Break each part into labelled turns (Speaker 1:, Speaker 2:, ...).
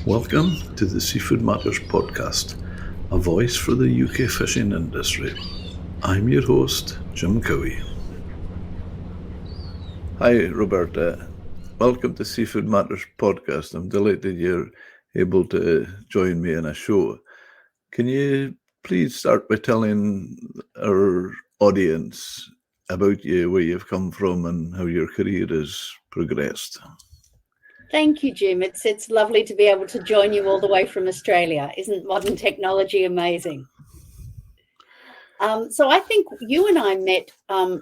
Speaker 1: Welcome to the Seafood Matters podcast, a voice for the UK fishing industry. I'm your host, Jim Cowie. Hi, Roberta. Welcome to Seafood Matters podcast. I'm delighted you're able to join me in a show. Can you please start by telling our audience about you, where you've come from, and how your career has progressed?
Speaker 2: Thank you, Jim. It's lovely to be able to join you all the way from Australia. Isn't modern technology amazing? So I think you and I met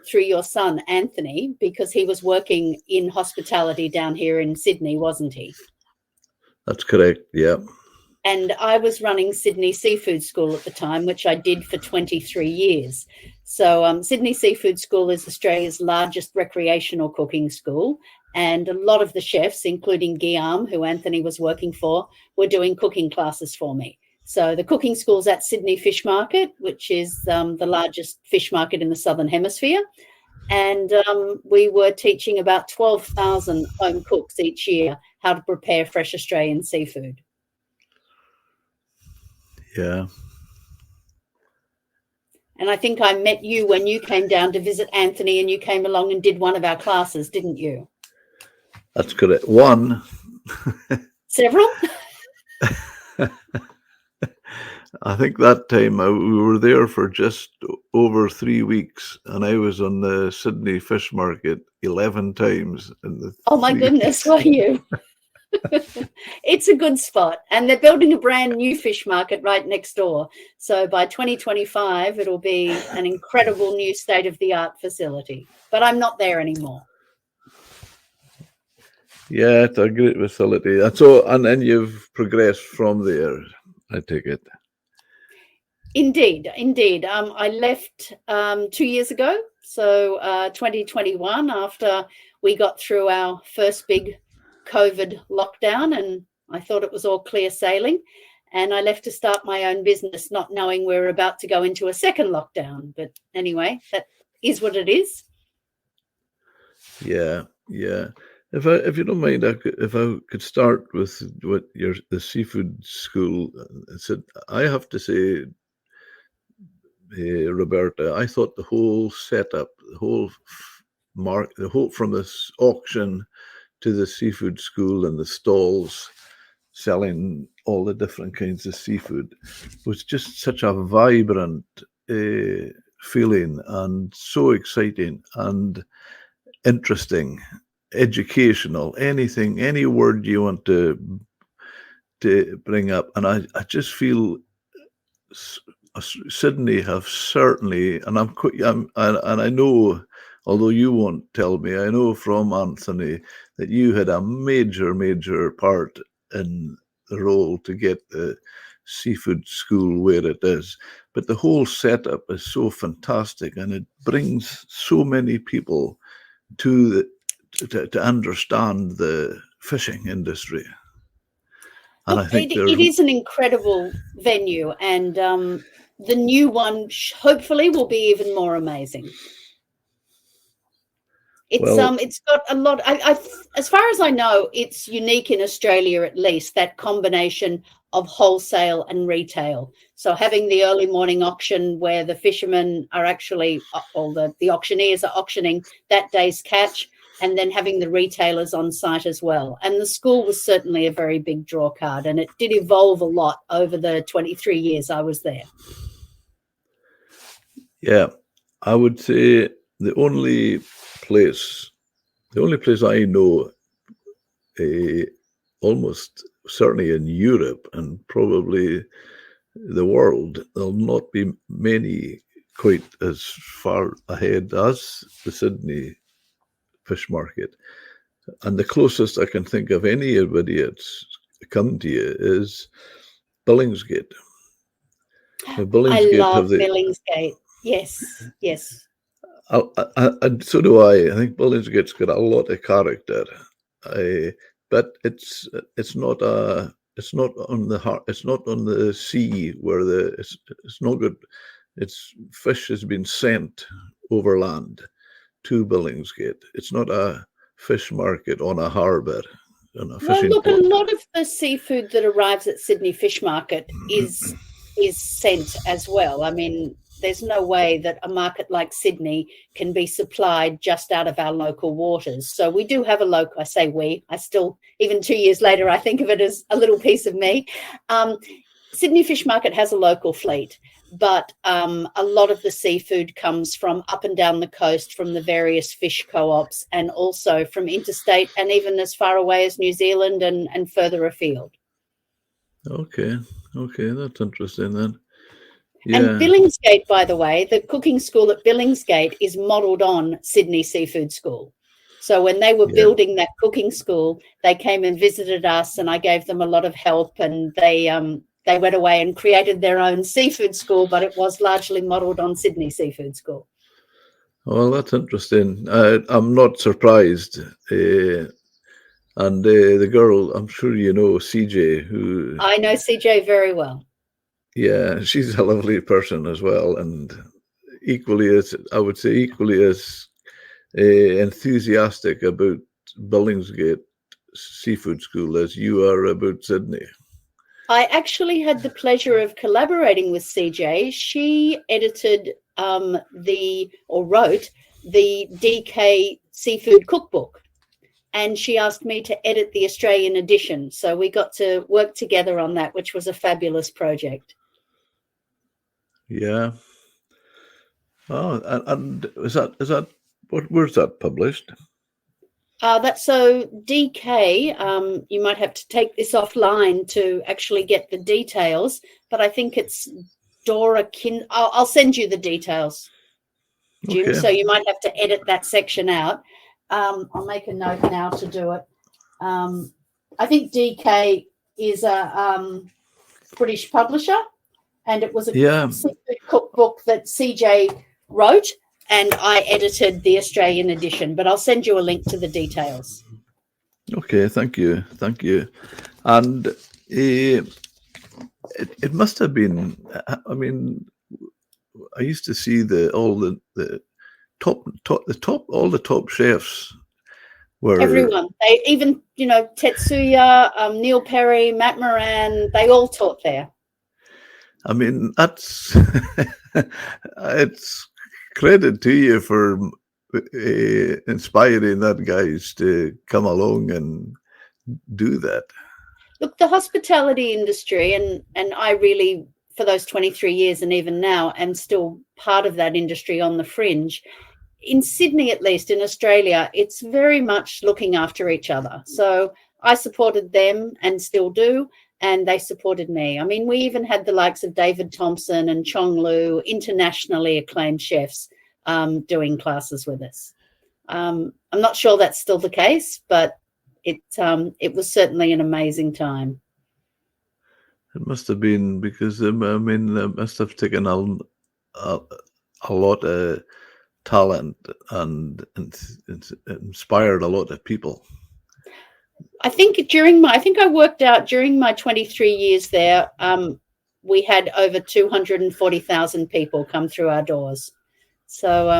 Speaker 2: through your son, Anthony, because he was working in hospitality down here in Sydney, wasn't he?
Speaker 1: That's correct, yeah.
Speaker 2: And I was running Sydney Seafood School at the time, which I did for 23 years. So Sydney Seafood School is Australia's largest recreational cooking school. And a lot of the chefs, including Guillaume, who Anthony was working for, were doing cooking classes for me. So the cooking school's at Sydney Fish Market, which is the largest fish market in the Southern Hemisphere. And we were teaching about 12,000 home cooks each year how to prepare fresh Australian seafood.
Speaker 1: Yeah.
Speaker 2: And I think I met you when you came down to visit Anthony, and you came along and did one of our classes, didn't you?
Speaker 1: That's correct. One.
Speaker 2: Several?
Speaker 1: I think that time we were there for just over 3 weeks, and I was on the Sydney Fish Market 11 times.
Speaker 2: Oh my goodness, were you? It's a good spot, and they're building a brand new fish market right next door. So by 2025, it'll be an incredible new state-of-the-art facility. But I'm not there anymore.
Speaker 1: Yeah, it's a great facility. And then you've progressed from there, I take it.
Speaker 2: Indeed. I left 2 years ago, so 2021, after we got through our first big COVID lockdown, and I thought it was all clear sailing. And I left to start my own business, not knowing we were about to go into a second lockdown. But anyway, that is what it is.
Speaker 1: Yeah. If you don't mind, if I could start with what the seafood school said, I have to say, Roberta, I thought the whole setup, the whole from this auction to the seafood school and the stalls selling all the different kinds of seafood was just such a vibrant feeling, and so exciting and interesting, educational, any word you want to bring up. And I just feel Sydney have certainly, and I know, although you won't tell me, I know from Anthony that you had a major part in the role to get the seafood school where it is. But the whole setup is so fantastic, and it brings so many people to understand the fishing industry. And
Speaker 2: look, I think it is an incredible venue, and the new one hopefully will be even more amazing. It's got a lot. As far as I know, it's unique in Australia, at least, that combination of wholesale and retail. So having the early morning auction where the fishermen are actually, or the auctioneers are auctioning that day's catch, and then having the retailers on site as well. And the school was certainly a very big draw card, and it did evolve a lot over the 23 years I was there.
Speaker 1: Yeah, I would say the only place I know, almost certainly in Europe and probably the world, there'll not be many quite as far ahead as the Sydney Fish Market. And the closest I can think of anybody that's come to you is Billingsgate.
Speaker 2: I love Billingsgate. Yes.
Speaker 1: And so do I. I think Billingsgate's got a lot of character, but it's not on the sea where it's not good. It's fish has been sent overland to Billingsgate. It's not a fish market on a harbour. on a
Speaker 2: Well,
Speaker 1: fishing
Speaker 2: look, a
Speaker 1: port.
Speaker 2: lot of the seafood that arrives at Sydney Fish Market is sent as well. I mean, there's no way that a market like Sydney can be supplied just out of our local waters. So we do have a local, I say we, I still, even 2 years later, I think of it as a little piece of me. Sydney Fish Market has a local fleet, but a lot of the seafood comes from up and down the coast from the various fish co-ops, and also from interstate and even as far away as New Zealand and further afield.
Speaker 1: Okay, that's interesting then.
Speaker 2: And
Speaker 1: Yeah,
Speaker 2: Billingsgate, by the way, the cooking school at Billingsgate is modelled on Sydney Seafood School. So when they were
Speaker 1: yeah.
Speaker 2: building that cooking school, they came and visited us, and I gave them a lot of help, and they went away and created their own seafood school, but it was largely modelled on Sydney Seafood School.
Speaker 1: Well, that's interesting. I'm not surprised. And the girl, I'm sure you know, CJ, who,
Speaker 2: I know CJ very well.
Speaker 1: yeah, she's a lovely person as well, and I would say, equally as enthusiastic about Billingsgate Seafood School as you are about Sydney.
Speaker 2: I actually had the pleasure of collaborating with CJ. She edited wrote the DK Seafood Cookbook, and she asked me to edit the Australian edition. So we got to work together on that, which was a fabulous project.
Speaker 1: Yeah. Oh, and is that where's that published?
Speaker 2: That's so DK. You might have to take this offline to actually get the details, but I think it's Dora I'll send you the details, Jim.
Speaker 1: Okay.
Speaker 2: So you might have to edit that section out. I'll make a note now to do it. I think DK is a British publisher, and it was a seafood cookbook that CJ wrote, and I edited the Australian edition, but I'll send you a link to the details.
Speaker 1: Okay, thank you. And it must have been, I mean, I used to see all the top chefs were
Speaker 2: everyone. They even, Tetsuya, Neil Perry, Matt Moran, they all taught there.
Speaker 1: I mean, that's it's credit to you for inspiring that guys to come along and do that.
Speaker 2: Look, the hospitality industry, and I really, for those 23 years and even now, am still part of that industry on the fringe. In Sydney, at least, in Australia, it's very much looking after each other. So I supported them and still do, and they supported me. I mean, we even had the likes of David Thompson and Chong Lu, internationally acclaimed chefs, doing classes with us. I'm not sure that's still the case, but it was certainly an amazing time.
Speaker 1: It must have been, because I mean, it must have taken a lot of talent and inspired a lot of people.
Speaker 2: I think I worked out during my 23 years there, we had over 240,000 people come through our doors. So,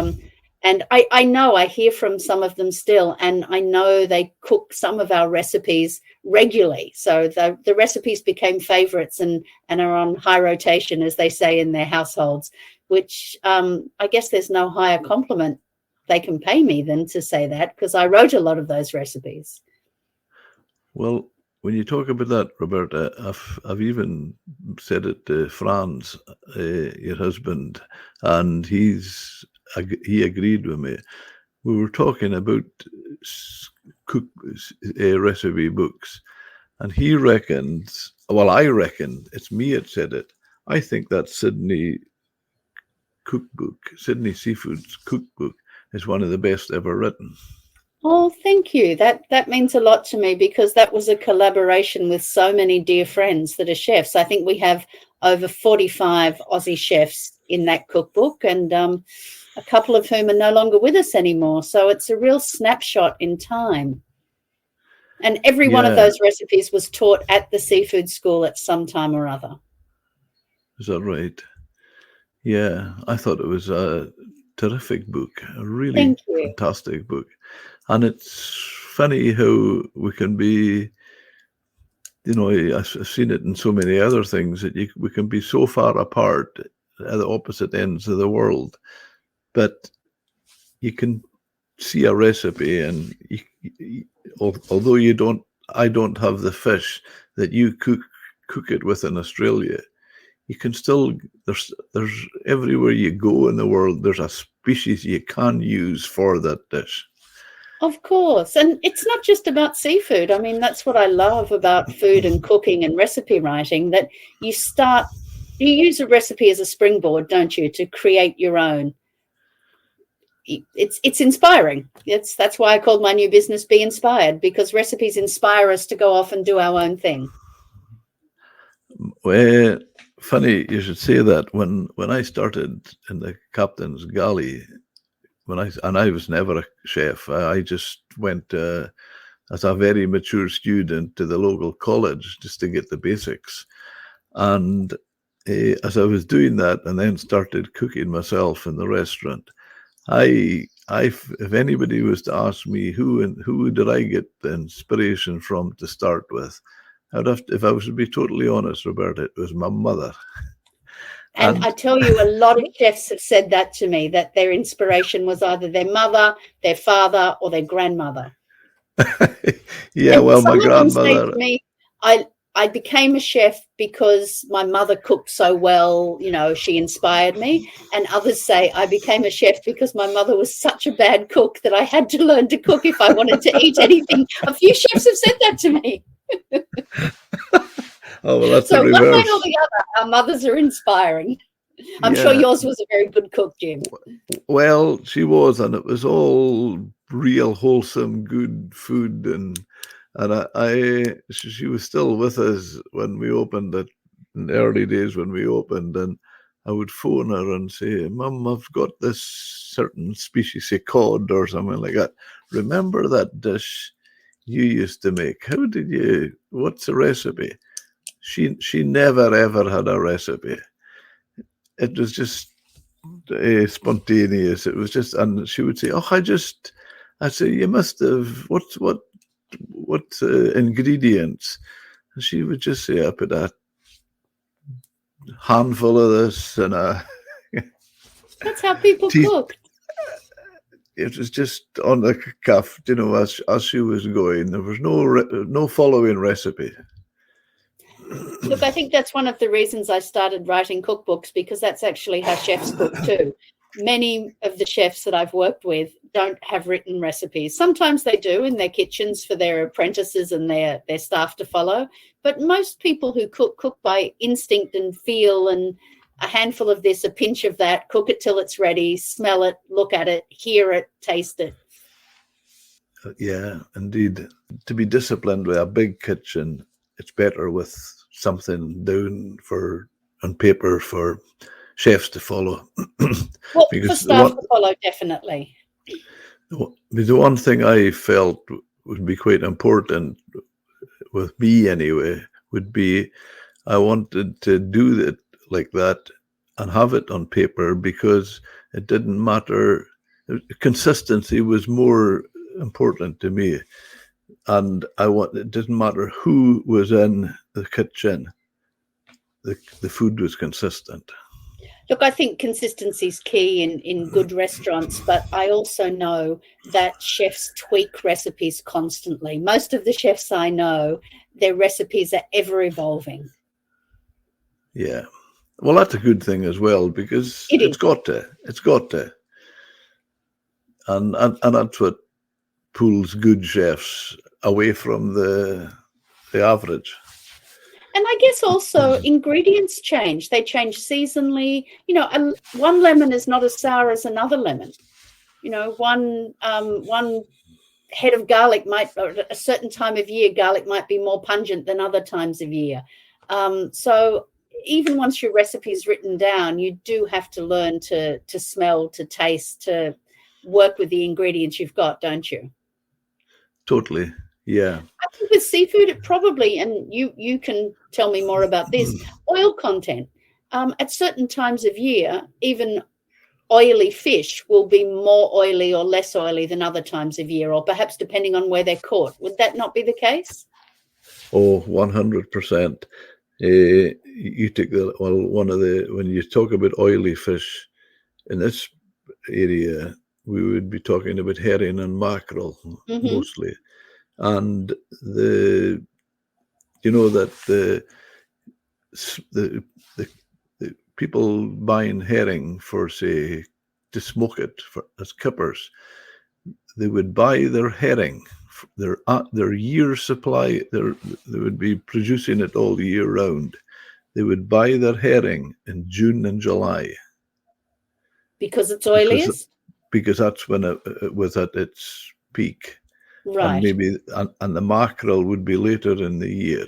Speaker 2: and I hear from some of them still, and I know they cook some of our recipes regularly. So the recipes became favorites and are on high rotation, as they say, in their households, which I guess there's no higher compliment they can pay me than to say that, because I wrote a lot of those recipes.
Speaker 1: Well, when you talk about that, Roberta, I've even said it to Franz, your husband, and he agreed with me. We were talking about recipe books, and he reckons, well, I reckon, it's me that said it, I think that Sydney Seafood's cookbook is one of the best ever written.
Speaker 2: Oh, thank you. That means a lot to me, because that was a collaboration with so many dear friends that are chefs. I think we have over 45 Aussie chefs in that cookbook, and a couple of whom are no longer with us anymore. So it's a real snapshot in time. And every one of those recipes was taught at the seafood school at some time or other.
Speaker 1: Is that right? Yeah, I thought it was a terrific book, a really fantastic book. And it's funny how we can be, I've seen it in so many other things that we can be so far apart at the opposite ends of the world, but you can see a recipe, and although I don't have the fish that you cook it with in Australia, you can still, there's everywhere you go in the world, there's a species you can use for that dish.
Speaker 2: Of course. And it's not just about seafood. I mean, that's what I love about food and cooking and recipe writing, that you use a recipe as a springboard, don't you, to create your own. It's inspiring. That's why I called my new business Be Inspired, because recipes inspire us to go off and do our own thing.
Speaker 1: Well, funny you should say that. When I started in the captain's galley, I was never a chef. I just went as a very mature student to the local college just to get the basics. And as I was doing that, and then started cooking myself in the restaurant, if anybody was to ask me who did I get the inspiration from to start with, if I was to be totally honest, Roberta, it was my mother.
Speaker 2: And I tell you, a lot of chefs have said that to me, that their inspiration was either their mother, their father, or their grandmother.
Speaker 1: Yeah,
Speaker 2: and
Speaker 1: well,
Speaker 2: some
Speaker 1: my
Speaker 2: of them say
Speaker 1: grandmother.
Speaker 2: To me, I became a chef because my mother cooked so well, she inspired me. And others say I became a chef because my mother was such a bad cook that I had to learn to cook if I wanted to eat anything. A few chefs have said that to me.
Speaker 1: Oh, well, that's
Speaker 2: so
Speaker 1: the
Speaker 2: one way
Speaker 1: reverse.
Speaker 2: or the other, our mothers are inspiring. I'm sure yours was a very good cook, Jim.
Speaker 1: Well, she was, and it was all real wholesome, good food, and she was still with us when we opened it, in the early days when we opened, and I would phone her and say, "Mum, I've got this certain species of cod or something like that. Remember that dish you used to make? What's the recipe?" She never ever had a recipe. It was just spontaneous. It was just, and she would say, "Oh, I say, you must have what ingredients?" And she would just say, "I put a handful of this and a."
Speaker 2: That's how people cook.
Speaker 1: It was just on the cuff, as she was going. There was no following recipe.
Speaker 2: Look, I think that's one of the reasons I started writing cookbooks, because that's actually how chefs cook too. Many of the chefs that I've worked with don't have written recipes. Sometimes they do in their kitchens for their apprentices and their staff to follow. But most people who cook by instinct and feel, and a handful of this, a pinch of that, cook it till it's ready, smell it, look at it, hear it, taste it.
Speaker 1: Yeah, indeed. To be disciplined with a big kitchen, it's better with something down on paper for chefs to follow.
Speaker 2: Well, for staff to follow, definitely.
Speaker 1: The one thing I felt would be quite important with me anyway would be I wanted to do it like that and have it on paper, because it didn't matter. Consistency was more important to me. And it didn't matter who was in the kitchen. The food was consistent.
Speaker 2: Look, I think consistency is key in good restaurants, but I also know that chefs tweak recipes constantly. Most of the chefs I know, their recipes are ever evolving.
Speaker 1: Yeah. Well, that's a good thing as well, because it's got to. And that's what pulls good chefs away from the average.
Speaker 2: And I guess also ingredients change. They change seasonally. One lemon is not as sour as another lemon. One head of garlic at a certain time of year, garlic might be more pungent than other times of year. So even once your recipe is written down, you do have to learn to smell, to taste, to work with the ingredients you've got, don't you?
Speaker 1: Totally. Yeah.
Speaker 2: I think with seafood, it probably, and you can tell me more about this, oil content. At certain times of year, even oily fish will be more oily or less oily than other times of year, or perhaps depending on where they're caught. Would that not be the case?
Speaker 1: Oh, 100%. You take when you talk about oily fish in this area, we would be talking about herring and mackerel mostly. And that the people buying herring for, say, to smoke it as kippers, they would buy their herring, their year supply. They would be producing it all year round. They would buy their herring in June and July
Speaker 2: because it's oiliest.
Speaker 1: Because that's when it was at its peak,
Speaker 2: right?
Speaker 1: And the mackerel would be later in the year,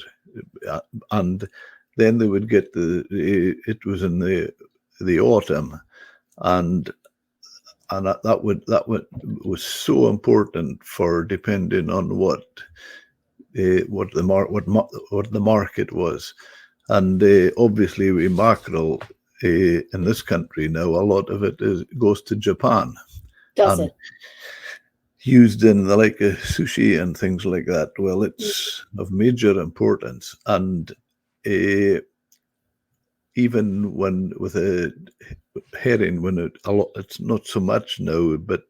Speaker 1: and then they would get it was in the autumn, and that was so important for depending on what the market was, and obviously with mackerel in this country now, a lot of it goes to Japan.
Speaker 2: Does it?
Speaker 1: Used in the like sushi and things like that. Well, it's of major importance, and even when with a herring, it's not so much now, but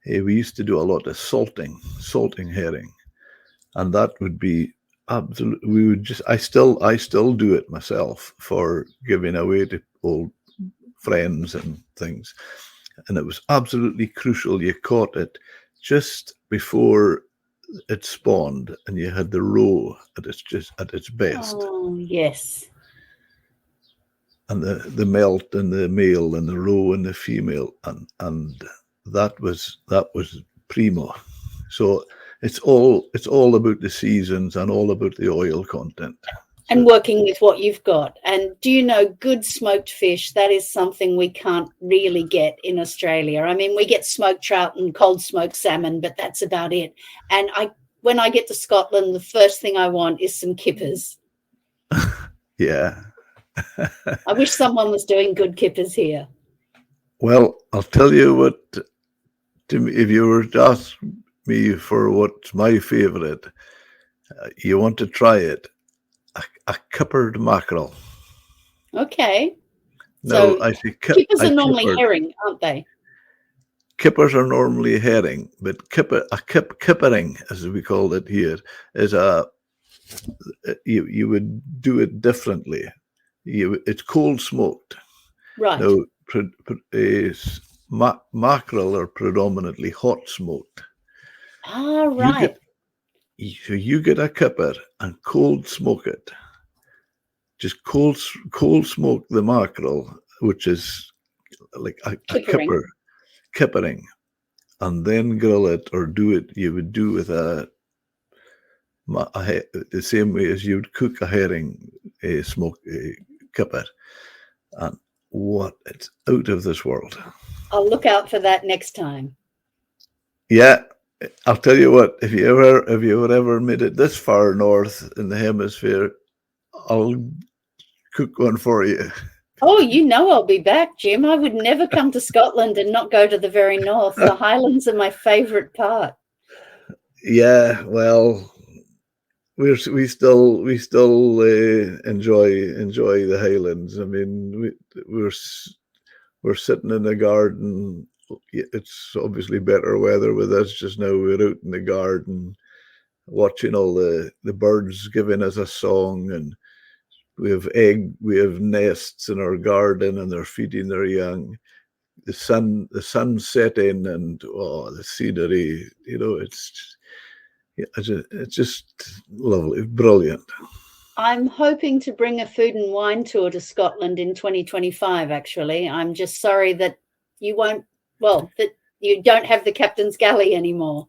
Speaker 1: we used to do a lot of salting herring, and that would be absolutely. We would just. I still do it myself for giving away to old friends and things, and it was absolutely crucial. You caught it just before it spawned, and you had the roe at its best.
Speaker 2: Oh yes.
Speaker 1: And the melt and the male and the roe and the female, and that was primo. So it's all about the seasons and all about the oil content.
Speaker 2: And working with what you've got. And do you know, good smoked fish, that is something we can't really get in Australia. I mean, we get smoked trout and cold smoked salmon, but that's about it. And when I get to Scotland, the first thing I want is some kippers.
Speaker 1: Yeah.
Speaker 2: I wish someone was doing good kippers here.
Speaker 1: Well, I'll tell you what, if you were to ask me for what's my favourite, you want to try it, a kippered mackerel.
Speaker 2: Okay.
Speaker 1: No,
Speaker 2: so
Speaker 1: I say
Speaker 2: kippers are normally herring, aren't they?
Speaker 1: Kippers are normally herring, but kippering, as we call it here, is you would do it differently. It's cold smoked.
Speaker 2: Right.
Speaker 1: Now, mackerel are predominantly hot smoked.
Speaker 2: Ah, right.
Speaker 1: You get a kipper and cold smoke it. Just cold smoke the mackerel, which is like a kippering, and then grill it or do it. You would do with the same way as you would cook a herring, kipper, and it's out of this world.
Speaker 2: I'll look out for that next time.
Speaker 1: Yeah, I'll tell you what. If you ever made it this far north in the hemisphere, I'll cook one for you.
Speaker 2: Oh, I'll be back, Jim. I would never come to Scotland and not go to the very north. The Highlands are my favourite part.
Speaker 1: Yeah, well, we still enjoy the Highlands. I mean, we're sitting in the garden. It's obviously better weather with us just now. We're out in the garden watching all the birds giving us a song, and we have nests in our garden, and they're feeding their young. The sun setting, and the scenery, it's just lovely, brilliant.
Speaker 2: I'm hoping to bring a food and wine tour to Scotland in 2025, actually. I'm just sorry that you don't have the Captain's Galley anymore.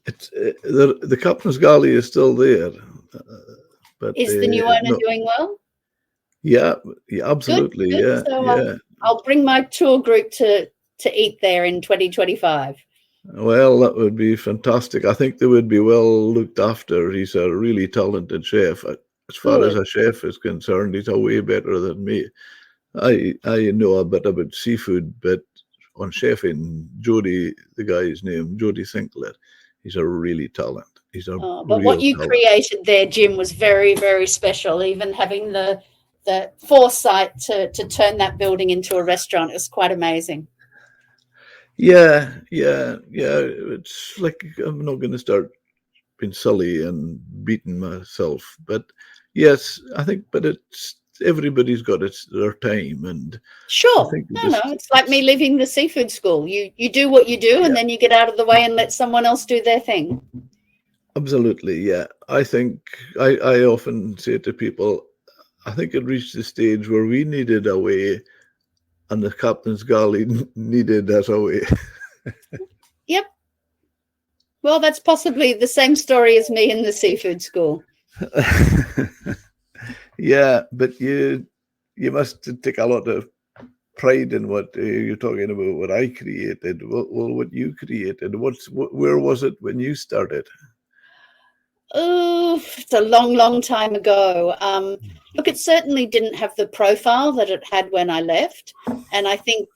Speaker 1: It's the Captain's Galley is still there. But
Speaker 2: is the new owner doing well?
Speaker 1: Yeah, absolutely. Good. Yeah.
Speaker 2: I'll bring my tour group to eat there in 2025.
Speaker 1: Well, that would be fantastic. I think they would be well looked after. He's a really talented chef. As far as a chef is concerned, he's a way better than me. I know a bit about seafood, but on chefing, Jody, the guy's name, Jody Sinclair, he's a really talent. He's a
Speaker 2: But what
Speaker 1: real
Speaker 2: you
Speaker 1: talent.
Speaker 2: created there, Jim, was very, very special. Even having the foresight to turn that building into a restaurant is quite amazing.
Speaker 1: Yeah. It's like I'm not going to start being silly and beating myself, but yes, I think. But it's everybody's got their time, and I
Speaker 2: Sure.
Speaker 1: think
Speaker 2: No, it's like me leaving the seafood school. You do what you do,
Speaker 1: yeah,
Speaker 2: and then you get out of the way and let someone else do their thing.
Speaker 1: absolutely, yeah. I think I often say to people, I think it reached the stage where we needed a way, and the captain's galley needed us a way.
Speaker 2: Yep. Well, that's possibly the same story as me in the seafood school.
Speaker 1: Yeah, but you must take a lot of pride in what you're talking about. What I created, well, what you created. Where was it when you started?
Speaker 2: Oh, it's a long, long time ago. Look, it certainly didn't have the profile that it had when I left. And I think,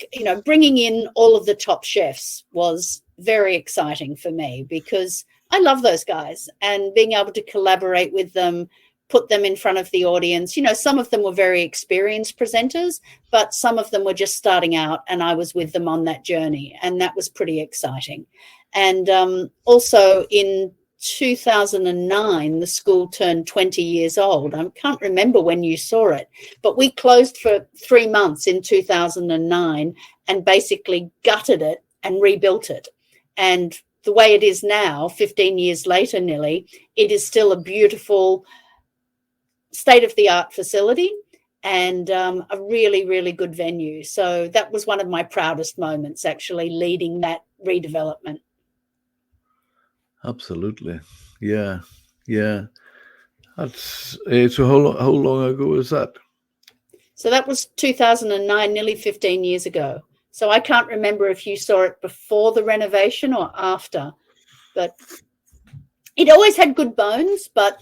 Speaker 2: bringing in all of the top chefs was very exciting for me because I love those guys and being able to collaborate with them, put them in front of the audience. Some of them were very experienced presenters, but some of them were just starting out and I was with them on that journey. And that was pretty exciting. And also in 2009, the school turned 20 years old. I can't remember when you saw it, but we closed for 3 months in 2009 and basically gutted it and rebuilt it. And the way it is now, 15 years later nearly, it is still a beautiful state-of-the-art facility and a really, really good venue. So that was one of my proudest moments, actually leading that redevelopment.
Speaker 1: Absolutely, yeah. That's so. How long ago was that?
Speaker 2: So that was 2009, nearly 15 years ago. So I can't remember if you saw it before the renovation or after, but it always had good bones, but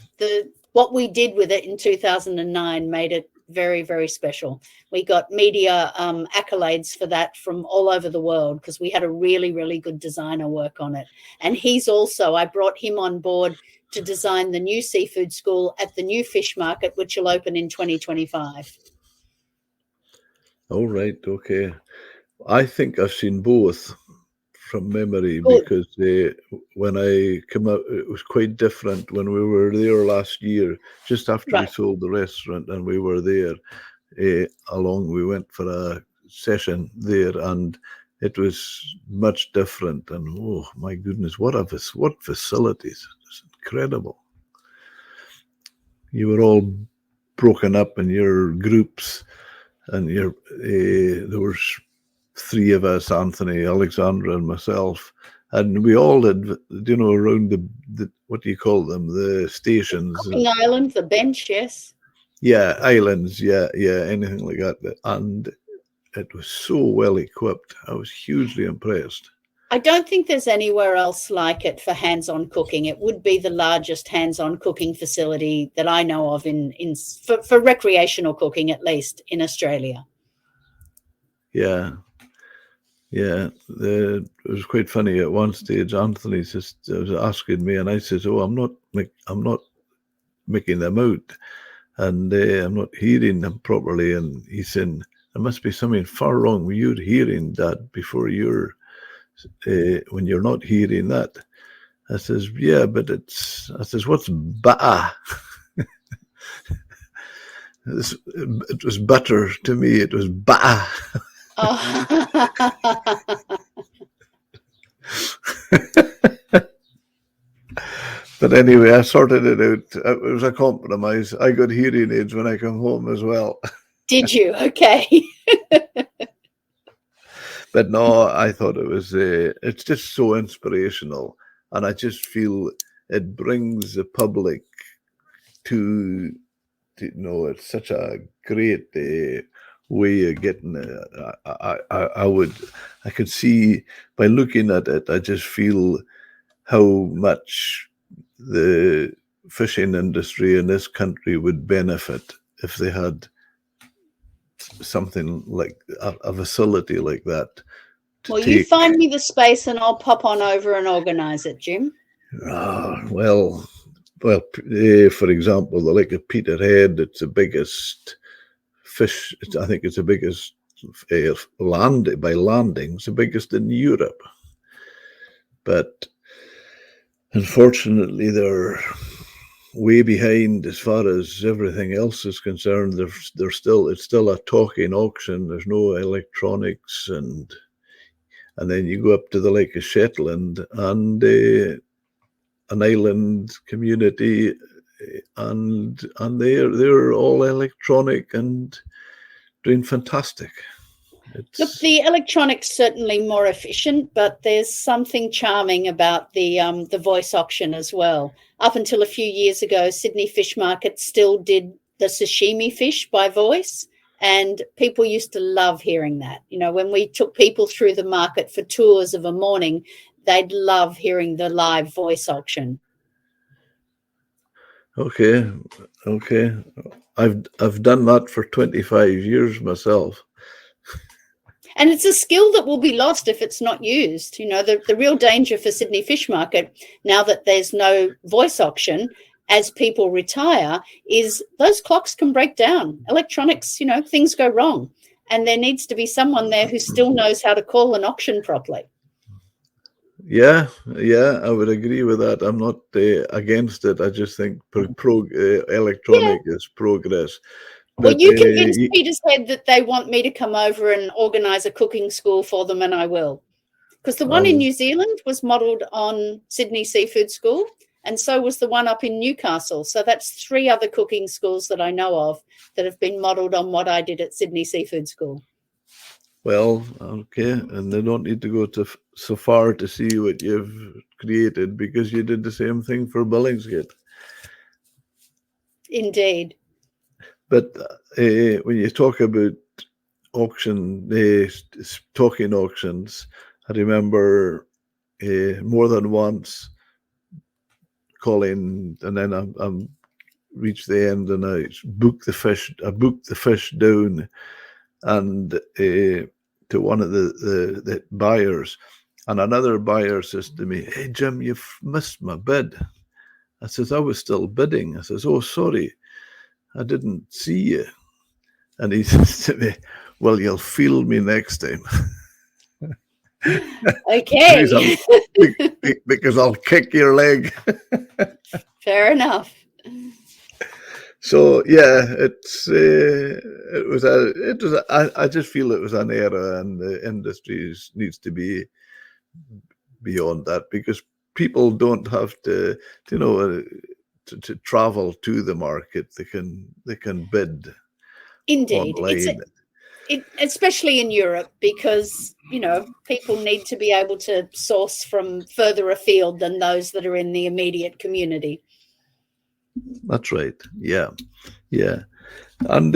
Speaker 2: what we did with it in 2009 made it very, very special. We got media accolades for that from all over the world because we had a really, really good designer work on it. And I brought him on board to design the new seafood school at the new fish market, which will open in 2025.
Speaker 1: Oh, right, okay. I think I've seen both from memory
Speaker 2: Good.
Speaker 1: because when I came out, it was quite different when we were there last year, just after we
Speaker 2: Right.
Speaker 1: sold the restaurant and we were there. We went for a session there, and it was much different. And oh my goodness, what facilities! It's incredible. You were all broken up in your groups, and there was three of us, Anthony, Alexandra, and myself, and we all had, around the what do you call them, the stations?
Speaker 2: Cooking island, the bench, yes.
Speaker 1: Yeah, islands, yeah, anything like that. And it was so well equipped. I was hugely impressed.
Speaker 2: I don't think there's anywhere else like it for hands-on cooking. It would be the largest hands-on cooking facility that I know of for recreational cooking, at least in Australia.
Speaker 1: Yeah. It was quite funny. At one stage, Anthony was asking me, and I said, "Oh, I'm not making them out, and I'm not hearing them properly." And he said, "There must be something far wrong with your hearing, Dad, before when you're not hearing that." I says, "Yeah, but I says, what's ba?" It was butter to me. It was ba.
Speaker 2: Oh.
Speaker 1: But anyway, I sorted it out. It was a compromise. I got hearing aids when I come home as well.
Speaker 2: Did you? Okay.
Speaker 1: But no, I thought it's just so inspirational. And I just feel it brings the public to it's such a great way of getting I could see by looking at it, I just feel how much the fishing industry in this country would benefit if they had something like a facility like that to
Speaker 2: Well, you
Speaker 1: take.
Speaker 2: find me the space and I'll pop on over and organise it, Jim.
Speaker 1: Well, for example, the Lake of Peterhead, it's the biggest fish. I think it's the biggest by landings, the biggest in Europe. But unfortunately, they're way behind as far as everything else is concerned. It's still a talking auction. There's no electronics, and then you go up to the Lake of Shetland and an island community, and they're all electronic and doing fantastic.
Speaker 2: Look, the electronics certainly more efficient, but there's something charming about the voice auction as well. Up until a few years ago, Sydney Fish Market still did the sashimi fish by voice, and people used to love hearing that. You know, when we took people through the market for tours of a morning, they'd love hearing the live voice auction.
Speaker 1: Okay. I've done that for 25 years myself.
Speaker 2: And it's a skill that will be lost if it's not used. You know, the real danger for Sydney Fish Market, now that there's no voice auction, as people retire, is those clocks can break down. Electronics, you know, things go wrong. And there needs to be someone there who still knows how to call an auction properly.
Speaker 1: Yeah, I would agree with that. I'm not against it. I just think electronic is progress.
Speaker 2: Well, you convince Peter's Head that they want me to come over and organise a cooking school for them, and I will. Because the one in New Zealand was modelled on Sydney Seafood School, and so was the one up in Newcastle. So that's 3 other cooking schools that I know of that have been modelled on what I did at Sydney Seafood School.
Speaker 1: Well, okay, and they don't need to go so far to see what you've created, because you did the same thing for Billingsgate.
Speaker 2: Indeed.
Speaker 1: But when you talk about talking auctions, I remember more than once calling, and then I'm reached the end, and I booked the fish down, and to one of the buyers, and another buyer says to me, "Hey Jim, you've missed my bid." I says, "I was still bidding." I says, "Oh, sorry, I didn't see you." And he says to me, "Well, you'll feel me next time."
Speaker 2: Okay.
Speaker 1: because I'll kick your leg.
Speaker 2: Fair enough.
Speaker 1: So yeah, I just feel it was an era, and the industry needs to be beyond that, because people don't have to to travel to the market. They can bid.
Speaker 2: Indeed.
Speaker 1: Online.
Speaker 2: Especially in Europe, because, you know, people need to be able to source from further afield than those that are in the immediate community.
Speaker 1: That's right. Yeah. And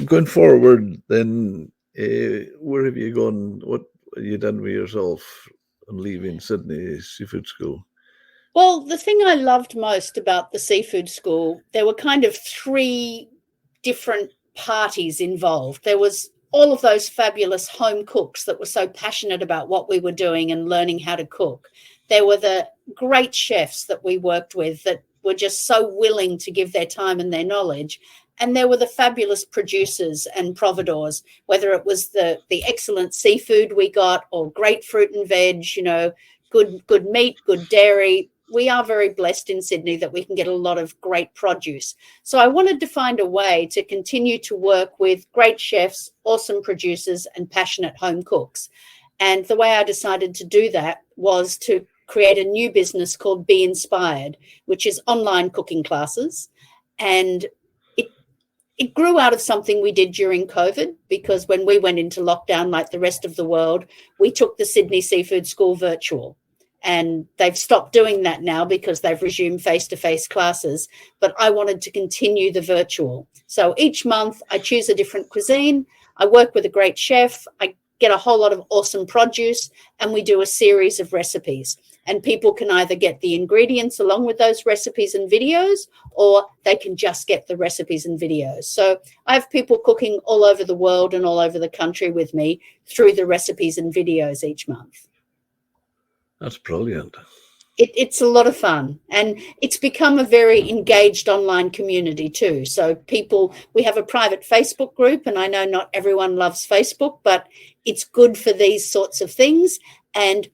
Speaker 1: going forward, then, where have you gone? What have you done with yourself on leaving Sydney Seafood School?
Speaker 2: Well, the thing I loved most about the seafood school, there were kind of 3 different parties involved. There was all of those fabulous home cooks that were so passionate about what we were doing and learning how to cook. There were the great chefs that we worked with that were just so willing to give their time and their knowledge. And there were the fabulous producers and providores, whether it was the excellent seafood we got, or great fruit and veg, you know, good meat, good dairy. We are very blessed in Sydney that we can get a lot of great produce. So I wanted to find a way to continue to work with great chefs, awesome producers, and passionate home cooks. And the way I decided to do that was to create a new business called Be Inspired, which is online cooking classes. And it grew out of something we did during COVID, because when we went into lockdown, like the rest of the world, we took the Sydney Seafood School virtual. And they've stopped doing that now because they've resumed face-to-face classes. But I wanted to continue the virtual. So each month I choose a different cuisine. I work with a great chef. I get a whole lot of awesome produce, and we do a series of recipes. and people can either get the ingredients along with those recipes and videos, or they can just get the recipes and videos. So I have people cooking all over the world and all over the country with me through the recipes and videos each month.
Speaker 1: That's brilliant.
Speaker 2: It's a lot of fun, and it's become a very engaged online community too. So we have a private Facebook group, and I know not everyone loves Facebook, but it's good for these sorts of things. And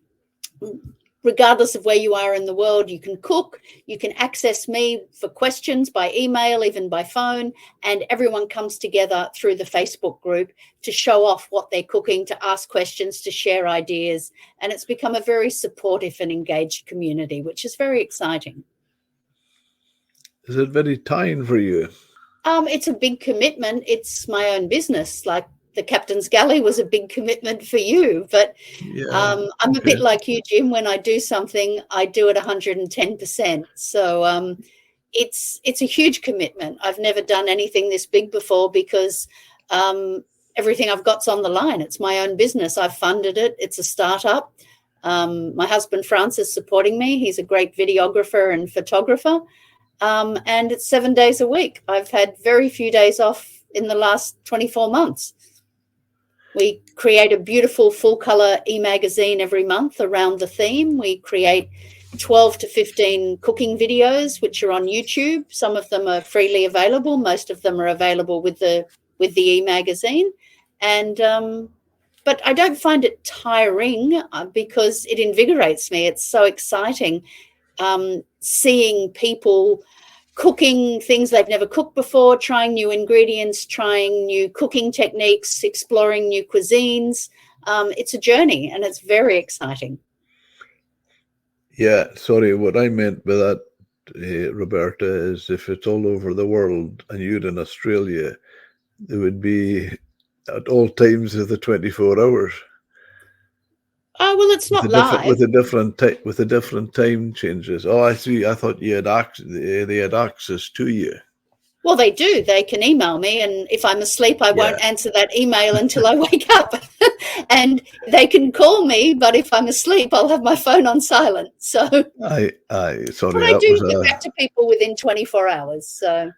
Speaker 2: regardless of where you are in the world, you can cook, you can access me for questions by email, even by phone, and everyone comes together through the Facebook group to show off what they're cooking, to ask questions, to share ideas. And it's become a very supportive and engaged community, which is very exciting.
Speaker 1: Is it very tiring for you?
Speaker 2: It's a big commitment. It's my own business. Like the Captain's Galley was a big commitment for you, but I'm a bit like you, Jim. When I do something, I do it 110%. So it's a huge commitment. I've never done anything this big before because everything I've got's on the line. It's my own business. I've funded it. It's a startup. My husband, France, is supporting me. He's a great videographer and photographer. And it's 7 days a week. I've had very few days off in the last 24 months. We create a beautiful full-color e-magazine every month around the theme. We create 12 to 15 cooking videos, which are on YouTube. Some of them are freely available. Most of them are available with the e-magazine. And but I don't find it tiring because it invigorates me. It's so exciting seeing people cooking things they've never cooked before, trying new ingredients, trying new cooking techniques, exploring new cuisines. It's a journey, and it's very exciting.
Speaker 1: Yeah, sorry, what I meant by that, Roberta, is if it's all over the world and you're in Australia, there would be at all times of the 24 hours.
Speaker 2: Oh, well, it's not live.
Speaker 1: With the different time changes. Oh, I see. I thought they had access to you.
Speaker 2: Well, they do. They can email me, and if I'm asleep, I won't answer that email until I wake up. And they can call me, but if I'm asleep, I'll have my phone on silent. So
Speaker 1: sorry,
Speaker 2: but I do get back to people within 24 hours. So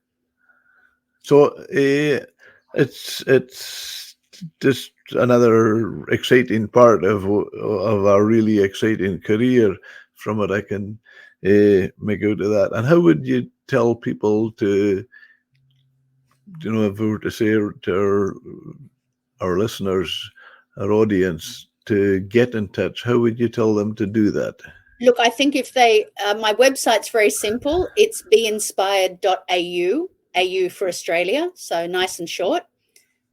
Speaker 1: it's just another exciting part of our really exciting career from what I can make out of that. And how would you tell people to, if we were to say to our listeners, our audience, to get in touch, how would you tell them to do that?
Speaker 2: Look, I think if my website's very simple. It's beinspired.au, AU for Australia, so nice and short.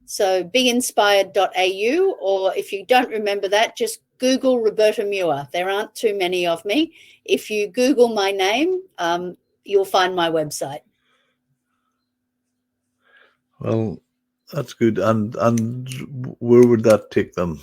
Speaker 2: So beinspired.au, or if you don't remember that, just Google Roberta Muir. There aren't too many of me. If you Google my name, you'll find my website.
Speaker 1: Well, that's good. And where would that take them?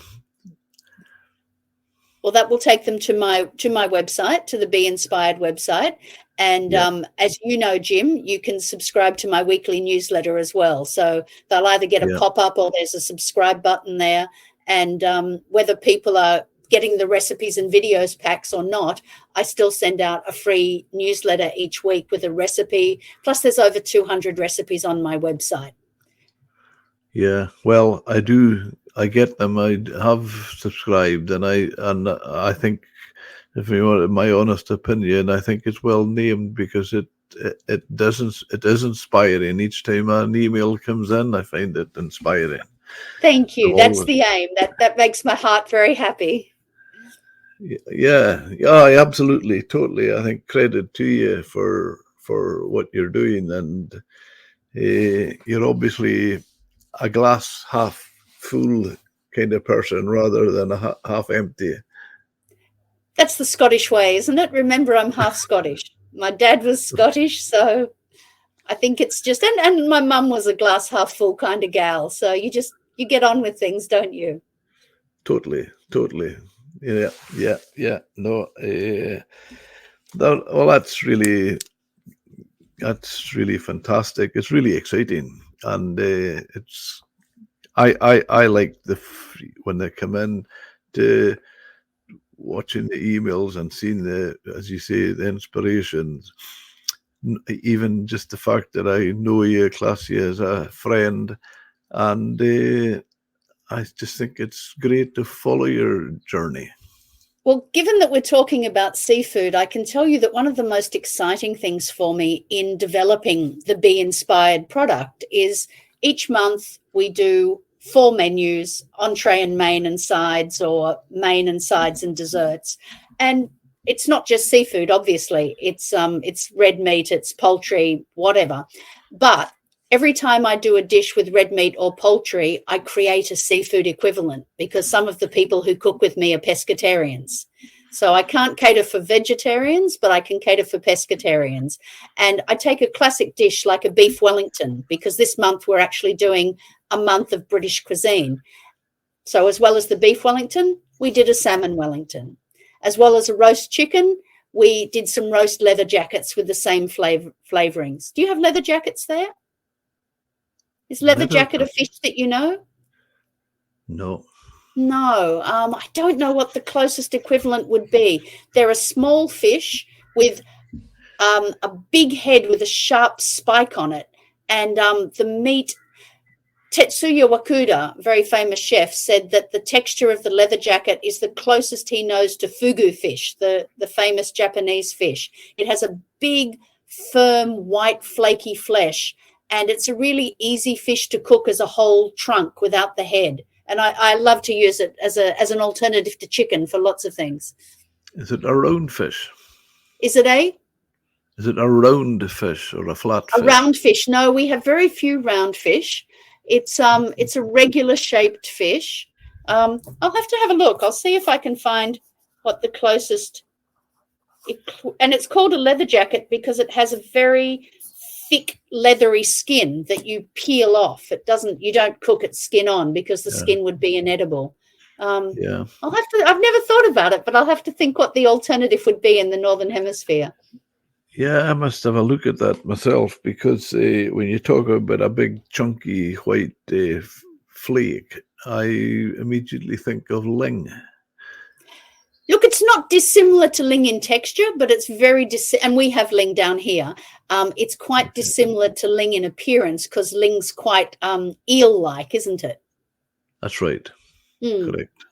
Speaker 2: Well, that will take them to my website, to the Be Inspired website. And as you know, Jim, you can subscribe to my weekly newsletter as well. So they'll either get a pop-up or there's a subscribe button there. And whether people are getting the recipes and videos packs or not, I still send out a free newsletter each week with a recipe. Plus, there's over 200 recipes on my website.
Speaker 1: Yeah, well, I do. I get them. I have subscribed, and I think, if you want my honest opinion, I think it's well named because it is inspiring. Each time an email comes in, I find it inspiring.
Speaker 2: Thank you. That's the aim. That makes my heart very happy.
Speaker 1: Yeah, absolutely, totally. I think credit to you for what you're doing, and you're obviously a glass half full kind of person rather than a half empty.
Speaker 2: That's the Scottish way, isn't it? Remember, I'm half Scottish. My dad was Scottish, so I think it's just, and my mum was a glass half full kind of gal. So you get on with things, don't you?
Speaker 1: Totally. Yeah. No, well, that's really fantastic. It's really exciting, and I like when they come in to watching the emails and seeing the, as you say, the inspirations, even just the fact that I know you, Classia, as a friend, and I just think it's great to follow your journey.
Speaker 2: Well, given that we're talking about seafood, I can tell you that one of the most exciting things for me in developing the bee-inspired product is each month we do 4 menus, entree and main and sides, or main and sides and desserts. And it's not just seafood, obviously. It's red meat, it's poultry, whatever. But every time I do a dish with red meat or poultry, I create a seafood equivalent, because some of the people who cook with me are pescatarians. So I can't cater for vegetarians, but I can cater for pescatarians. And I take a classic dish like a beef Wellington, because this month we're actually doing a month of British cuisine. So as well as the beef Wellington, we did a salmon Wellington. As well as a roast chicken, we did some roast leather jackets with the same flavorings. Do you have leather jackets there? Is leather jacket a fish that you know?
Speaker 1: No.
Speaker 2: No, I don't know what the closest equivalent would be. They're a small fish with a big head with a sharp spike on it. And the meat, Tetsuya Wakuda, very famous chef, said that the texture of the leather jacket is the closest he knows to fugu fish, the famous Japanese fish. It has a big, firm, white, flaky flesh. And it's a really easy fish to cook as a whole trunk without the head. And I love to use it as an alternative to chicken for lots of things.
Speaker 1: Is it a round fish?
Speaker 2: Is it a?
Speaker 1: Is it a round fish or a flat fish?
Speaker 2: A round fish. No, we have very few round fish. It's a regular shaped fish. I'll have to have a look. I'll see if I can find what the closest. And it's called a leather jacket because it has a very thick leathery skin that you peel off. You don't cook it skin on, because the skin would be inedible. I've never thought about it, but I'll have to think what the alternative would be in the Northern Hemisphere.
Speaker 1: Yeah, I must have a look at that myself, because when you talk about a big chunky white flake, I immediately think of ling.
Speaker 2: Look, it's not dissimilar to ling in texture, but it's very and we have ling down here. It's quite dissimilar to ling in appearance, because ling's quite eel-like, isn't it?
Speaker 1: That's right. Correct.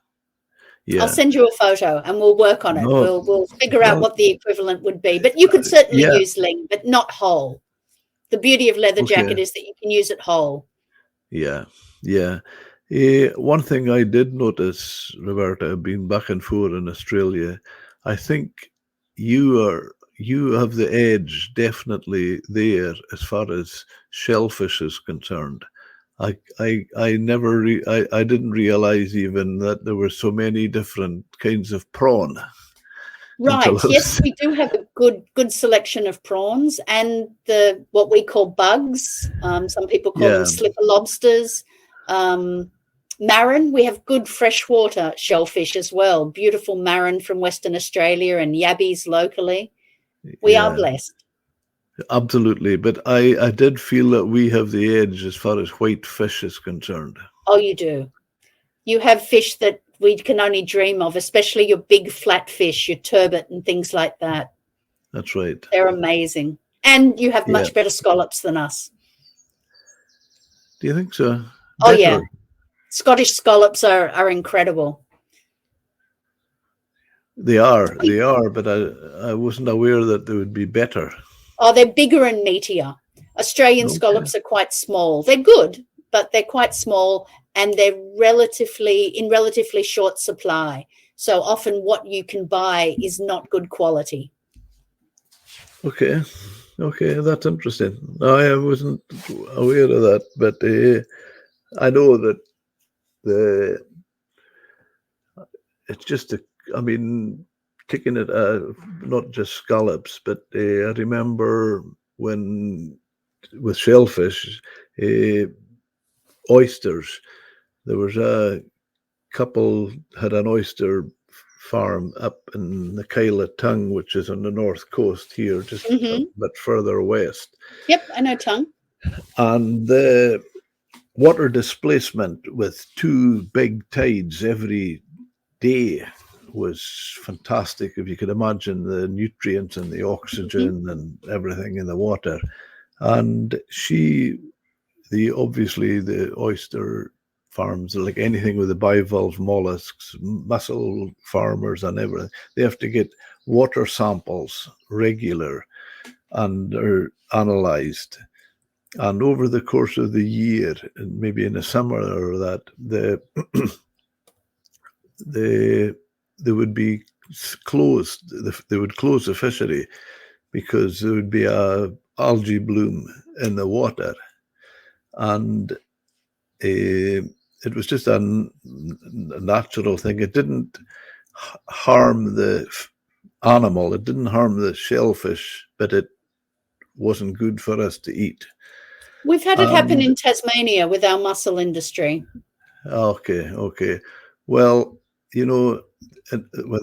Speaker 1: Yeah.
Speaker 2: I'll send you a photo and we'll work on it. We'll figure out what the equivalent would be. But you could certainly use ling, but not whole. The beauty of leather jacket is that you can use it whole.
Speaker 1: Yeah. One thing I did notice, Roberta, being back and forth in Australia, I think you have the edge definitely there as far as shellfish is concerned. I didn't realize even that there were so many different kinds of prawn.
Speaker 2: Right. Yes, we do have a good selection of prawns, and what we call bugs. Some people call them slipper lobsters. Marron, we have good freshwater shellfish as well. Beautiful marron from Western Australia and yabbies locally. We are blessed.
Speaker 1: Absolutely. But I did feel that we have the edge as far as white fish is concerned.
Speaker 2: Oh, you do. You have fish that we can only dream of, especially your big flat fish, your turbot and things like that.
Speaker 1: That's right.
Speaker 2: They're amazing. And you have much better scallops than us.
Speaker 1: Do you think so?
Speaker 2: Oh, yeah. Scottish scallops are incredible.
Speaker 1: They are, but I wasn't aware that they would be better.
Speaker 2: Oh, they're bigger and meatier. Australian scallops are quite small. They're good, but they're quite small, and they're in relatively short supply. So often what you can buy is not good quality.
Speaker 1: Okay, that's interesting. I wasn't aware of that, but I know that it's just taking it not just scallops, but I remember when with shellfish, oysters. There was a couple had an oyster farm up in the Kyla Tongue, which is on the north coast here, just a bit further west.
Speaker 2: Yep, I know Tongue.
Speaker 1: And the water displacement with 2 big tides every day was fantastic. If you could imagine the nutrients and the oxygen and everything in the water. And obviously the oyster farms, like anything with the bivalve mollusks, mussel farmers and everything, they have to get water samples regular and are analysed. And over the course of the year, and maybe in the summer or that, they would be closed. They would close the fishery because there would be a algae bloom in the water, and it was just a natural thing. It didn't harm the animal. It didn't harm the shellfish, but it wasn't good for us to eat.
Speaker 2: We've had it happen in Tasmania with our mussel industry.
Speaker 1: Okay. Well, when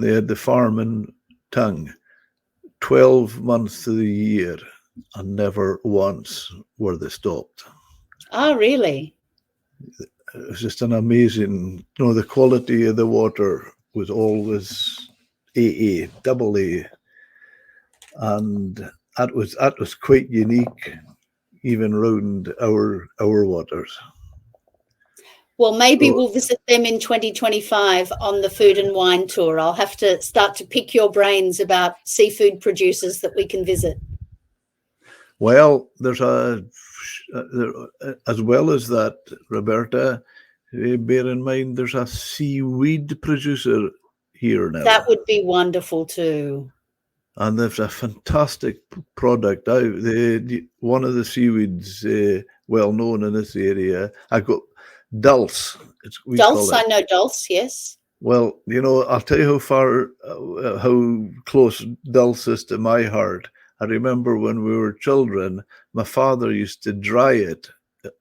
Speaker 1: they had the farm in Tongue, 12 months of the year, and never once were they stopped.
Speaker 2: Oh, really?
Speaker 1: It was just an amazing, the quality of the water was always double A. And that was quite unique, even around our waters.
Speaker 2: Well, maybe we'll visit them in 2025 on the Food and Wine Tour. I'll have to start to pick your brains about seafood producers that we can visit.
Speaker 1: Well, there's as well as that, Roberta, bear in mind there's a seaweed producer here now.
Speaker 2: That would be wonderful too.
Speaker 1: And there's a fantastic product out. One of the seaweeds well known in this area, I got dulse.
Speaker 2: Dulse, I know dulse, yes.
Speaker 1: Well, I'll tell you how close dulse is to my heart. I remember when we were children, my father used to dry it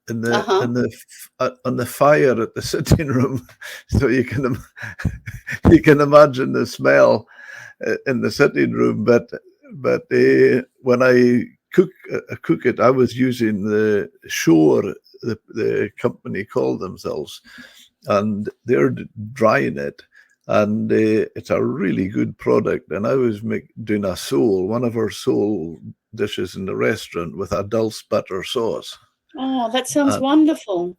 Speaker 1: on the fire at the sitting room, so you can imagine the smell in the sitting room. But when I cook it, I was using the Shore, the company called themselves, and they're drying it. And it's a really good product. And I was doing one of our sole dishes in the restaurant with a dulse butter sauce.
Speaker 2: Oh, that sounds wonderful.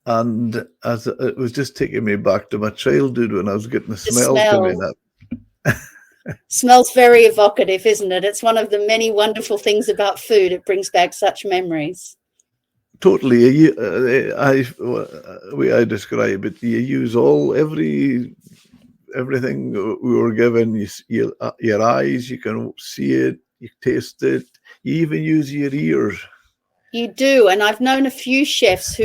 Speaker 1: And as it was just taking me back to my childhood when I was getting the smell coming up.
Speaker 2: Smells very evocative, isn't it? It's one of the many wonderful things about food. It brings back such memories.
Speaker 1: Totally. I describe it. You use everything we were given. Your eyes, you can see it, you taste it, you even use your ears.
Speaker 2: You do. And I've known a few chefs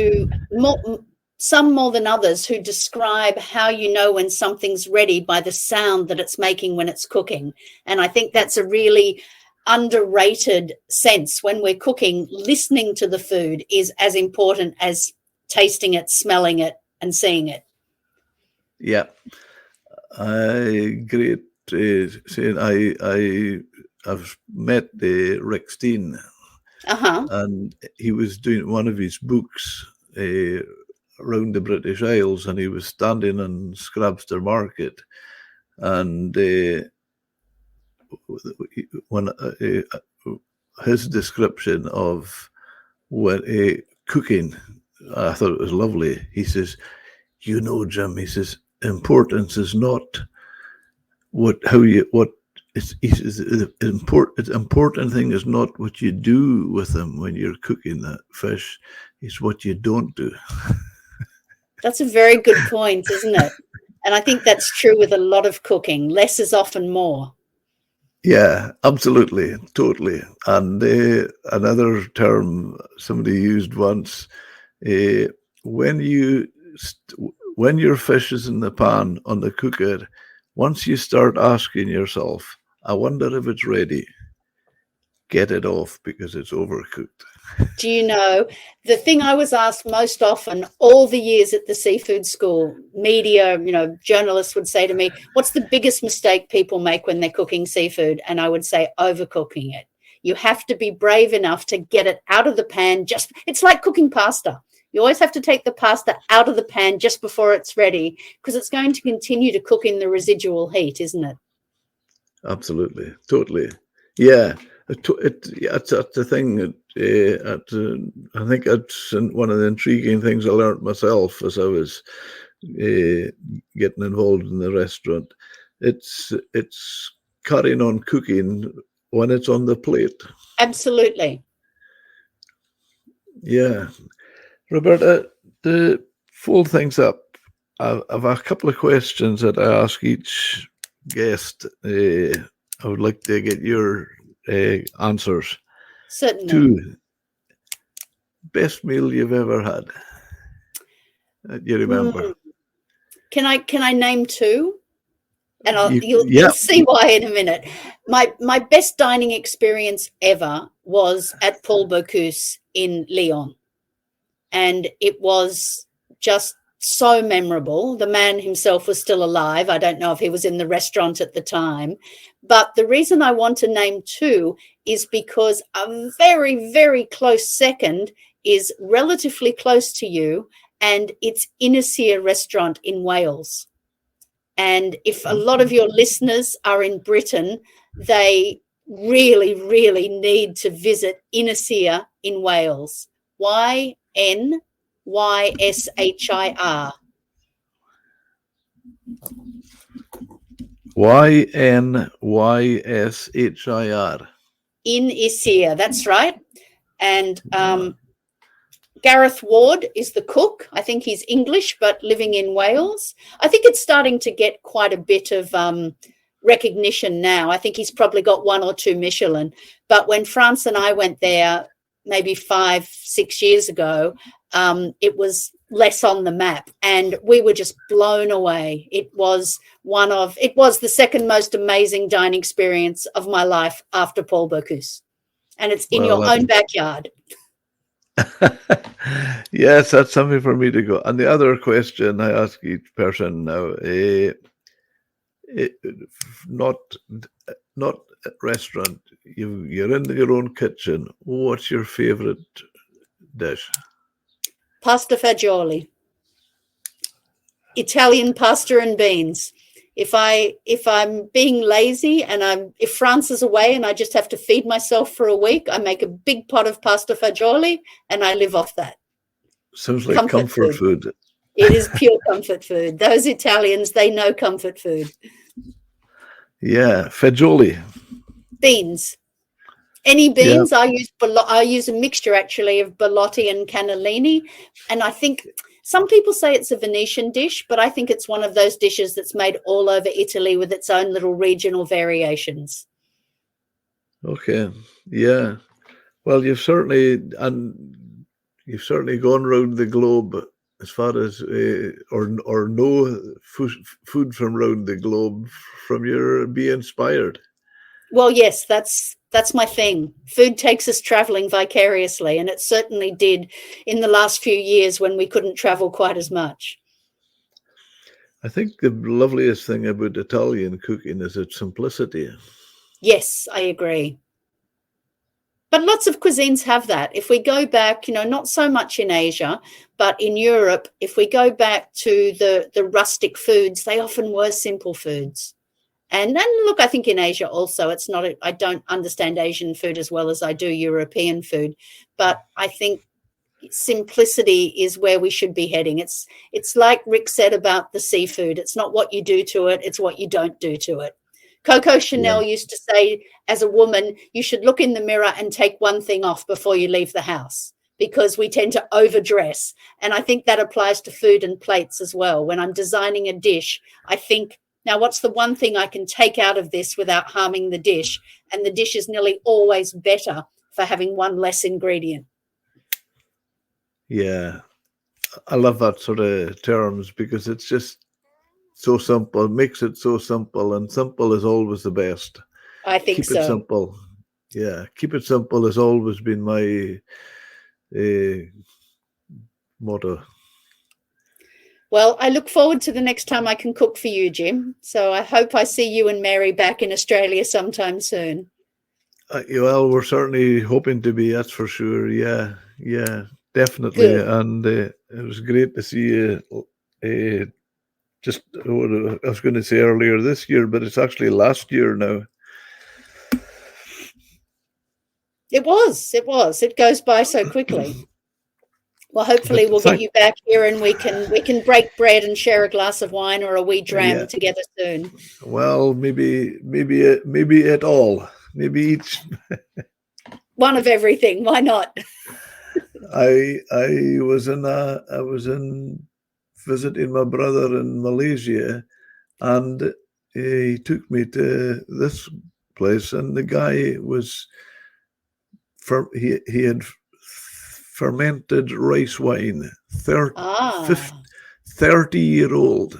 Speaker 2: some more than others, who describe how you know when something's ready by the sound that it's making when it's cooking. And I think that's a really underrated sense. When we're cooking, listening to the food is as important as tasting it, smelling it, and seeing it.
Speaker 1: Yeah. Great saying. I've met Rick Steen, and he was doing one of his books around the British Isles, and he was standing on Scrabster Market, and when his description of cooking, I thought it was lovely. He says, Jim, he says, importance is not the important thing is not what you do with them when you're cooking that fish, it's what you don't do.
Speaker 2: That's a very good point, isn't it? And I think that's true with a lot of cooking. Less is often more.
Speaker 1: Yeah, absolutely, totally. And another term somebody used once, when your fish is in the pan on the cooker, once you start asking yourself, I wonder if it's ready, get it off because it's overcooked.
Speaker 2: Do you know, the thing I was asked most often all the years at the seafood school, media, journalists would say to me, what's the biggest mistake people make when they're cooking seafood? And I would say overcooking it. You have to be brave enough to get it out of the pan. It's like cooking pasta. You always have to take the pasta out of the pan just before it's ready, because it's going to continue to cook in the residual heat, isn't it?
Speaker 1: Absolutely, totally. Yeah, that's the thing. I think that's one of the intriguing things I learned myself as I was getting involved in the restaurant. It's carrying on cooking when it's on the plate.
Speaker 2: Absolutely.
Speaker 1: Yeah, Roberta, to fold things up, I've a couple of questions that I ask each guest. I would like to get your answers.
Speaker 2: Certainly.
Speaker 1: 2, best meal you've ever had that you remember?
Speaker 2: Can I name 2? And
Speaker 1: Yeah.
Speaker 2: you'll see why in a minute. My best dining experience ever was at Paul Bocuse in Lyon, and it was just so memorable. The man himself was still alive. I don't know if he was in the restaurant at the time, but the reason I want to name 2 is because a very, very close second is relatively close to you, and it's Inisea restaurant in Wales. And if a lot of your listeners are in Britain, they really, really need to visit Inisea in Wales. Ynyshir.
Speaker 1: Ynyshir.
Speaker 2: Inisea, that's right. And Gareth Ward is the cook. I think he's English, but living in Wales. I think it's starting to get quite a bit of recognition now. I think he's probably got 1 or 2 Michelin. But when France and I went there maybe 5-6 years ago, it was less on the map, and we were just blown away. It was the second most amazing dining experience of my life after Paul Bocuse, and it's in your own backyard.
Speaker 1: Yes, that's something for me to go. And the other question I ask each person now, not restaurant, you're in your own kitchen. What's your favorite dish?
Speaker 2: Pasta fagioli. Italian pasta and beans. If I'm being lazy and if France is away and I just have to feed myself for a week, I make a big pot of pasta fagioli and I live off that.
Speaker 1: Sounds like comfort food.
Speaker 2: It is pure comfort food. Those Italians, they know comfort food.
Speaker 1: Yeah, fagioli.
Speaker 2: Beans. Any beans. Yeah. I use a mixture actually of ballotti and cannellini, and I think some people say it's a Venetian dish, but I think it's one of those dishes that's made all over Italy with its own little regional variations.
Speaker 1: Okay, yeah. Well, you've certainly gone around the globe as far as or know food from around the globe from your Be Inspired.
Speaker 2: Well, yes, that's my thing. Food takes us traveling vicariously, and it certainly did in the last few years when we couldn't travel quite as much.
Speaker 1: I think the loveliest thing about Italian cooking is its simplicity.
Speaker 2: Yes, I agree. But lots of cuisines have that. If we go back, not so much in Asia, but in Europe, if we go back to the rustic foods, they often were simple foods. And look, I think in Asia also, I don't understand Asian food as well as I do European food, but I think simplicity is where we should be heading. It's like Rick said about the seafood. It's not what you do to it, it's what you don't do to it. Coco Chanel used to say, as a woman, you should look in the mirror and take one thing off before you leave the house, because we tend to overdress. And I think that applies to food and plates as well. When I'm designing a dish, I think, now, what's the one thing I can take out of this without harming the dish? And the dish is nearly always better for having one less ingredient.
Speaker 1: Yeah, I love that sort of terms because it's just so simple. It makes it so simple, and simple is always the best.
Speaker 2: I think so.
Speaker 1: Keep it simple. Yeah, keep it simple has always been my motto.
Speaker 2: Well, I look forward to the next time I can cook for you, Jim. So I hope I see you and Mary back in Australia sometime soon.
Speaker 1: Well, we're certainly hoping to be, that's for sure. Yeah. definitely.
Speaker 2: Good.
Speaker 1: And it was great to see you. Just what I was going to say earlier this year, but it's actually last year now.
Speaker 2: It was. It goes by so quickly. Well, hopefully we'll get you back here and we can break bread and share a glass of wine or a wee dram together soon.
Speaker 1: Well, maybe it all. Maybe each
Speaker 2: one of everything. Why not?
Speaker 1: I was in visiting my brother in Malaysia, and he took me to this place, and the guy was he had fermented rice wine, 30-year-old,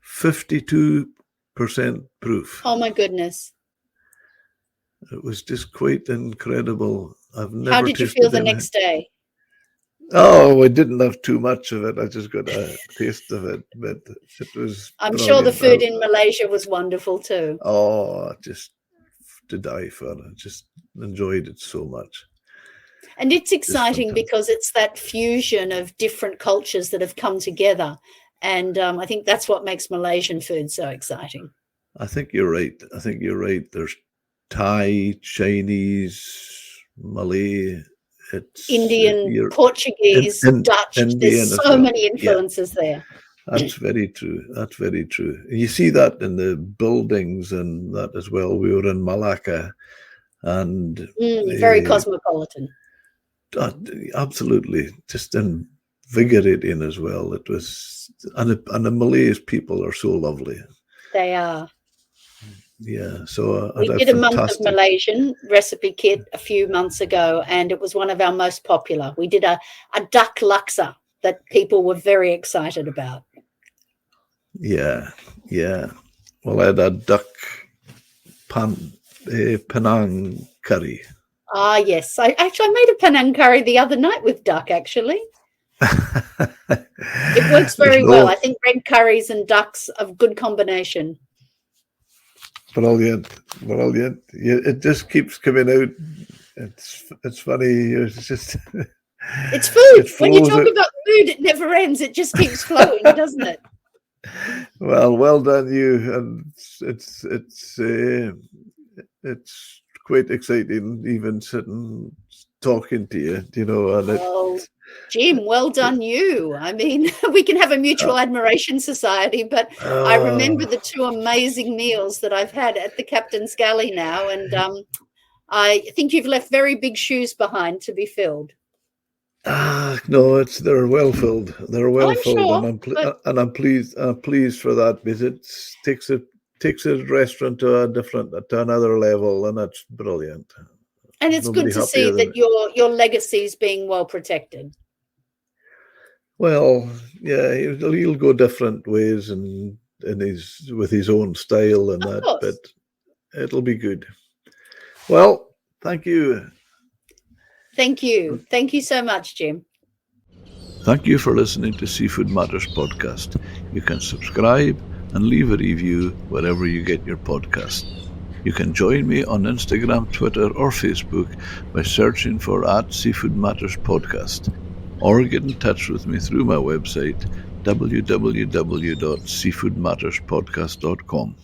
Speaker 1: 52% proof.
Speaker 2: Oh my goodness!
Speaker 1: It was just quite incredible. I've never.
Speaker 2: How did you feel the next day?
Speaker 1: Oh, I didn't have too much of it. I just got a taste of it, but it was.
Speaker 2: I'm sure the food in Malaysia was wonderful too.
Speaker 1: Oh, just to die for. I just enjoyed it so much.
Speaker 2: And it's exciting because it's that fusion of different cultures that have come together. And I think that's what makes Malaysian food so exciting.
Speaker 1: I think you're right. There's Thai, Chinese, Malay,
Speaker 2: Indian, Portuguese, Dutch. There's so many influences there.
Speaker 1: That's very true. You see that in the buildings and that as well. We were in Malacca, and
Speaker 2: very cosmopolitan.
Speaker 1: Absolutely, just invigorating as well. It was, and the Malays people are so lovely.
Speaker 2: They are.
Speaker 1: Yeah, so
Speaker 2: we did a month of Malaysian recipe kit a few months ago, and it was one of our most popular. We did a duck laksa that people were very excited about.
Speaker 1: Yeah. Well, I had a duck Penang curry.
Speaker 2: Ah, yes. I made a Penang curry the other night with duck, actually. It works very well. I think red curries and ducks are a good combination.
Speaker 1: Brilliant. It just keeps coming out. It's funny. It's just.
Speaker 2: It's food. When you talk about food, it never ends. It just keeps flowing, doesn't it?
Speaker 1: Well done, you. And it's quite exciting, even sitting talking to you. You know. And
Speaker 2: Jim, well done, you. I mean, we can have a mutual admiration society, but I remember the two amazing meals that I've had at the Captain's Galley now, and I think you've left very big shoes behind to be filled.
Speaker 1: No, they're well filled. They're well filled,
Speaker 2: sure,
Speaker 1: and I'm pleased. I'm pleased for that because it takes a restaurant to another level, and that's brilliant.
Speaker 2: And it's good to see that your legacy is being well protected.
Speaker 1: Well, yeah, he'll go different ways and with his own style and that, but it'll be good. Well, thank you.
Speaker 2: Thank you. Thank you so much, Jim.
Speaker 1: Thank you for listening to Seafood Matters podcast. You can subscribe and leave a review wherever you get your podcast. You can join me on Instagram, Twitter, or Facebook by searching for @Seafood Matters Podcast, or get in touch with me through my website, www.seafoodmatterspodcast.com.